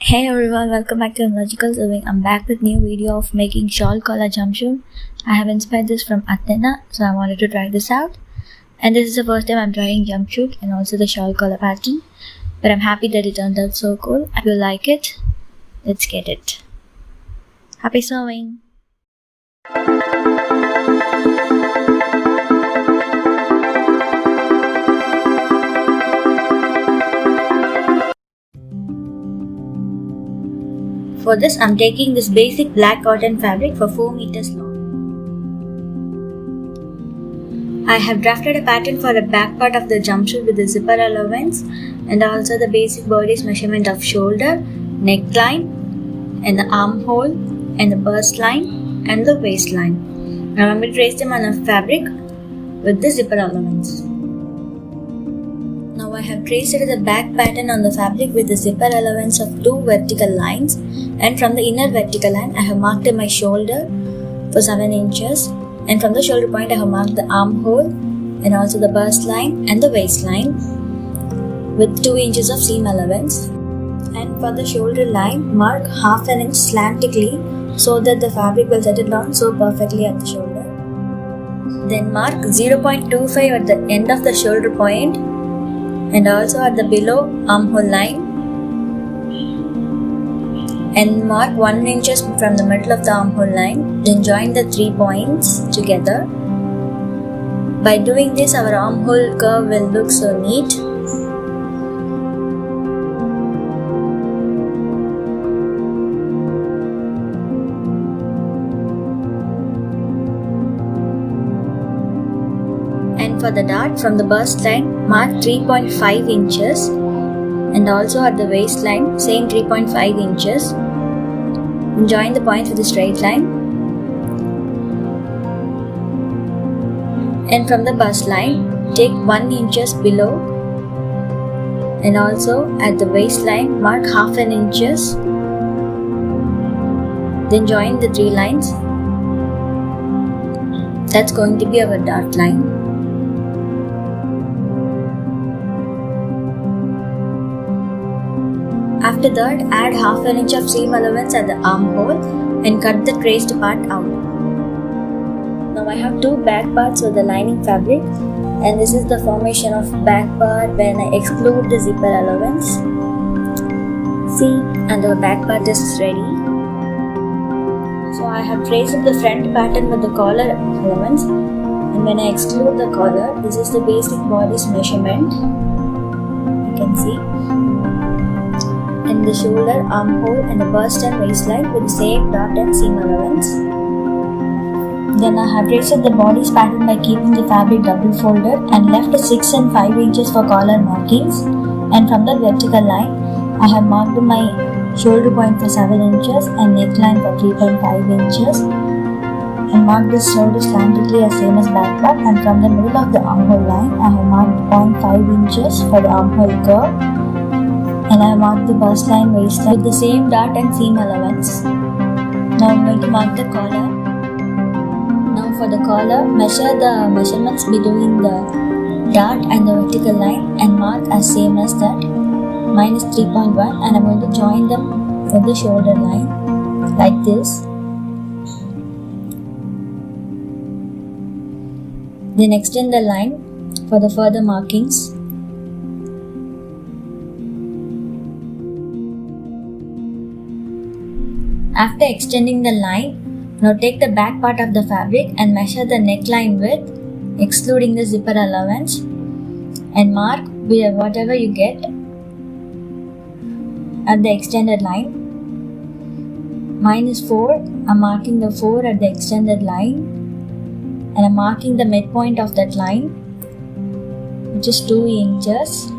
Hey everyone, welcome back to Logical Sewing. I'm back with new video of making shawl collar jumpsuit. I have inspired this from Athena, so I wanted to try this out. And this is the first time I'm trying jumpsuit and also the shawl collar pattern. But I'm happy that it turned out so cool. If you like it, let's get it. Happy sewing! For this, I'm taking this basic black cotton fabric for 4 meters long. I have drafted a pattern for the back part of the jumpsuit with the zipper allowance and also the basic body's measurement of shoulder, neckline, and the armhole, and the bust line, and the waistline. Now I'm going to trace them on a fabric with the zipper allowance. Now I have traced the back pattern on the fabric with the zipper allowance of 2 vertical lines, and from the inner vertical line I have marked my shoulder for 7 inches, and from the shoulder point I have marked the armhole and also the bust line and the waistline with 2 inches of seam allowance. And for the shoulder line, mark half an inch slantingly so that the fabric will settle down so perfectly at the shoulder. Then mark 0.25 at the end of the shoulder point and also at the below armhole line, and mark 1 inch from the middle of the armhole line. Then join the 3 points together. By doing this, our armhole curve will look so neat. And for the dart, from the bust line, mark 3.5 inches and also at the waistline, same 3.5 inches. Join the points with a straight line. And from the bust line, take 1 inches below and also at the waistline, mark half an inches. Then join the 3 lines. That's going to be our dart line. After that, add half an inch of seam allowance at the armhole and cut the traced part out. Now I have 2 back parts for the lining fabric, and this is the formation of back part when I exclude the zipper allowance. See, and our back part is ready. So I have traced the front pattern with the collar allowance, and when I exclude the collar, this is the basic body's measurement. You can see. And the shoulder, armhole, and the bust and waistline with the same dot and seam allowance. Then I have traced the body's pattern by keeping the fabric double folded and left 6 and 5 inches for collar markings. And from the vertical line, I have marked my shoulder point for 7 inches and neckline for 3.5 inches. And marked the shoulder slantingly as same as back part. And from the middle of the armhole line, I have marked 0.5 inches for the armhole curve. And I marked the bust line, waistline with the same dart and seam allowance. Now I'm going to mark the collar. Now for the collar, measure the measurements between the dart and the vertical line and mark as same as that, minus 3.1, and I'm going to join them with the shoulder line like this. Then extend the line for the further markings. After extending the line, now take the back part of the fabric and measure the neckline width, excluding the zipper allowance, and mark whatever you get at the extended line. Mine is 4, I'm marking the 4 at the extended line, and I'm marking the midpoint of that line, which is 2 inches.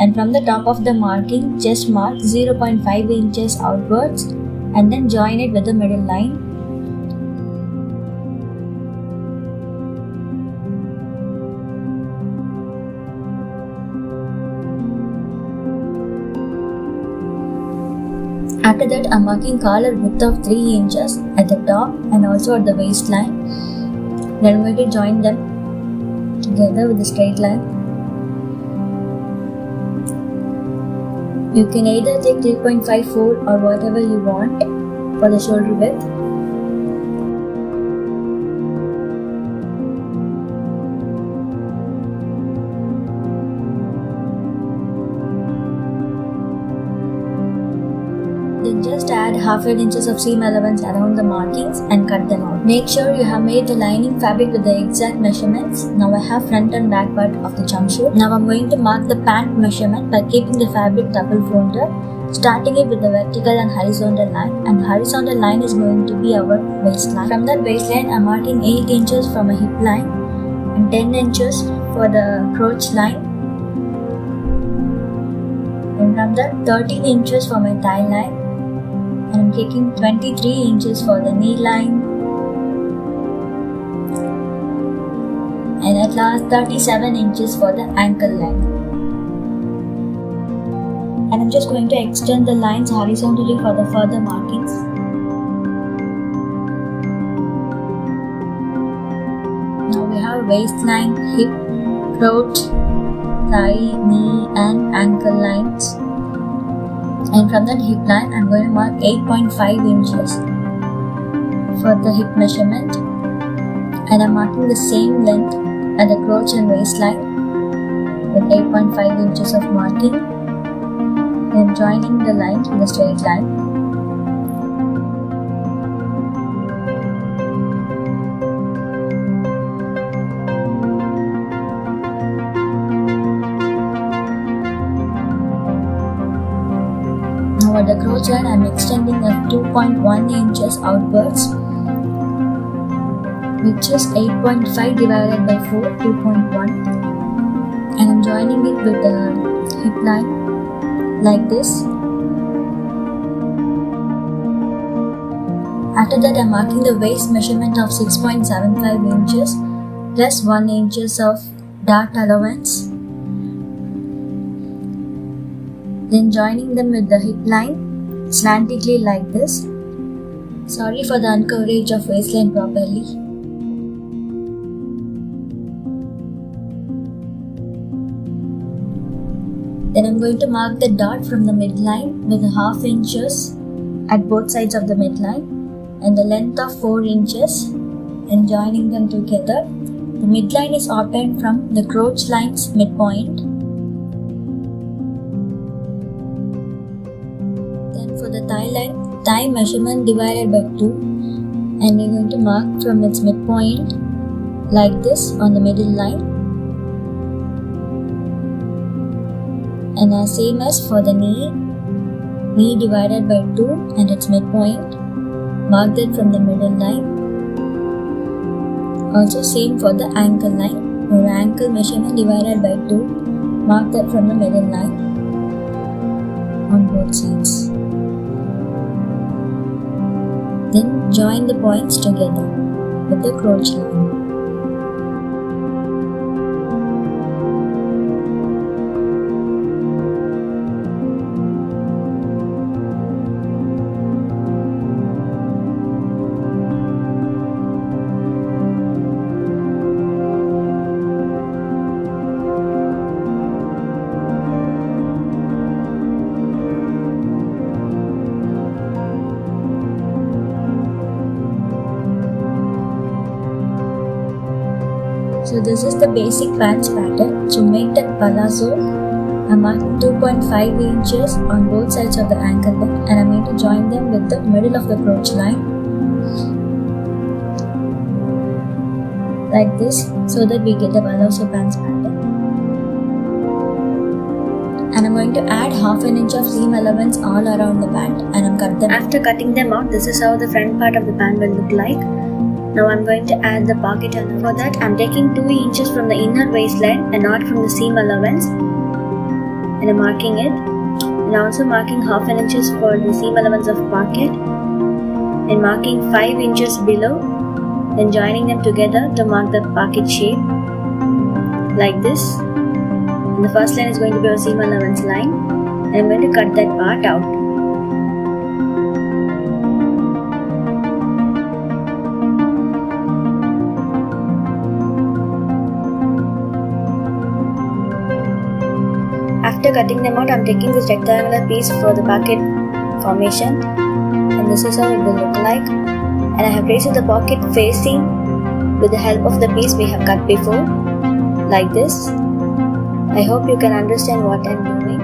And from the top of the marking, just mark 0.5 inches outwards and then join it with the middle line. After that, I'm marking collar width of 3 inches at the top and also at the waistline. Then I'm going to join them together with a straight line. You can either take 3.54 or whatever you want for the shoulder width. Then just add half an inches of seam allowance around the markings and cut them out. Make sure you have made the lining fabric with the exact measurements. Now I have front and back part of the jumpsuit. Now I'm going to mark the pant measurement by keeping the fabric double folded, starting it with the vertical and horizontal line, and the horizontal line is going to be our waistline. From that waistline I'm marking 8 inches from a hip line and 10 inches for the crotch line, and from that 13 inches for my thigh line, and I'm taking 23 inches for the knee line, and at last 37 inches for the ankle line. And I'm just going to extend the lines horizontally for the further markings. Now we have waistline, hip, throat, thigh, knee and ankle lines. And from that hip line I'm going to mark 8.5 inches for the hip measurement, and I'm marking the same length at the crotch and waistline with 8.5 inches of marking, then joining the lines with a straight line. Now at the crotch line I'm extending a 2.1 inches outwards, which is 8.5 divided by 4, 2.1, and I'm joining it with the hip line like this. After that I'm marking the waist measurement of 6.75 inches plus 1 inches of dart allowance, then joining them with the hip line slantingly like this. Sorry for the uncoverage of waistline properly. Then I'm going to mark the dart from the midline with 1/2 inches at both sides of the midline and the length of 4 inches, and joining them together. The midline is obtained from the crotch line's midpoint. Then for the thigh line, thigh measurement divided by 2, and we're going to mark from its midpoint like this on the middle line. And as same as for the knee divided by 2 and its midpoint, mark that from the middle line. Also same for the ankle line, or ankle measurement divided by 2, mark that from the middle line on both sides. Then join the points together with the crotch line. So this is the basic pants pattern. To make that palazzo, I'm marking 2.5 inches on both sides of the ankle length, and I'm going to join them with the middle of the crotch line like this, so that we get the palazzo pants pattern. And I'm going to add 1/2 inch of seam allowance all around the pant, and I'm cut them. After cutting them out, this is how the front part of the pant will look like. Now I'm going to add the pocket, and for that I'm taking 2 inches from the inner waistline and not from the seam allowance, and I'm marking it, and also marking 1/2 inches for the seam allowance of pocket, and marking 5 inches below, then joining them together to mark the pocket shape like this. And the first line is going to be a seam allowance line, and I'm going to cut that part out. After cutting them out, I'm taking this rectangular piece for the pocket formation, and this is how it will look like. And I have traced the pocket facing with the help of the piece we have cut before, like this. I hope you can understand what I'm doing.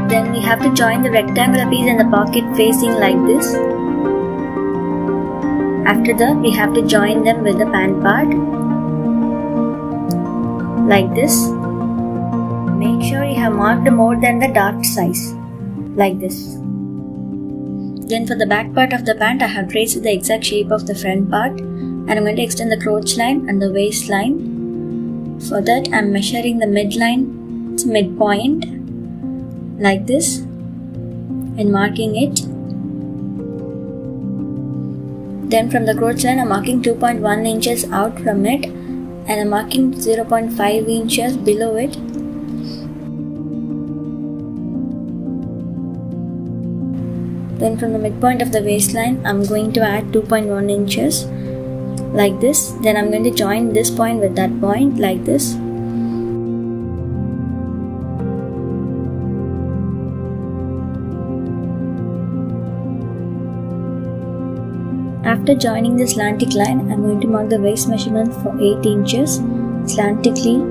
Then we have to join the rectangular piece and the pocket facing like this. After that, we have to join them with the pant part, like this. Make sure you have marked more than the dart size, like this. Then for the back part of the pant, I have traced the exact shape of the front part, and I'm going to extend the crotch line and the waistline. For that, I'm measuring the midline, its midpoint, like this, and marking it. Then from the crotch line, I'm marking 2.1 inches out from it, and I'm marking 0.5 inches below it. Then from the midpoint of the waistline, I'm going to add 2.1 inches, like this. Then I'm going to join this point with that point, like this. After joining the slanted line, I'm going to mark the waist measurement for 8 inches slantically,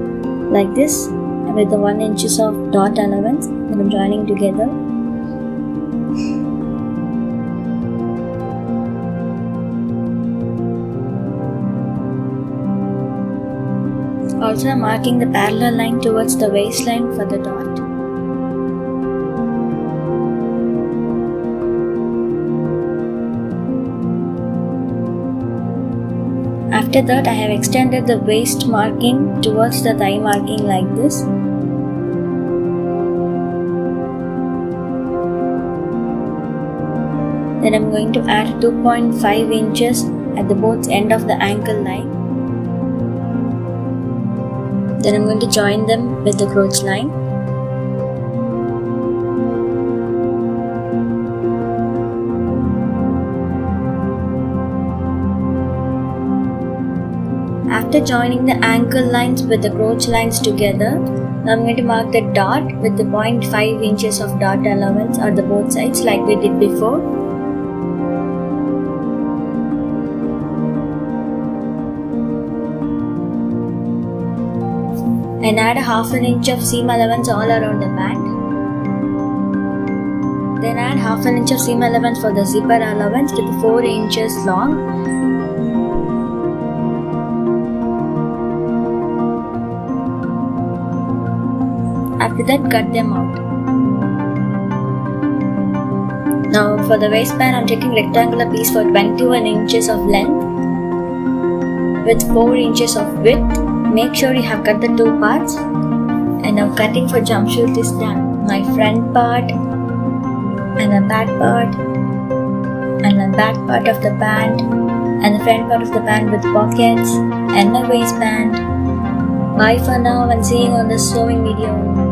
like this, and with the 1 inches of dot allowance that I'm joining together. Also, I'm marking the parallel line towards the waistline for the dot. After that, I have extended the waist marking towards the thigh marking like this. Then I'm going to add 2.5 inches at the both end of the ankle line. Then I'm going to join them with the crotch line. After joining the ankle lines with the crotch lines together, now I'm going to mark the dot with the 0.5 inches of dot allowance on the both sides like we did before. And add a half an inch of seam allowance all around the band. Then add half an inch of seam allowance for the zipper allowance with 4 inches long. After that, cut them out. Now for the waistband, I'm taking rectangular piece for 21 inches of length with 4 inches of width. Make sure you have cut the two parts. And now cutting for jumpsuit is done. My front part and the back part and the back part of the band and the front part of the band with pockets and my waistband. Bye for now and see you on the sewing video.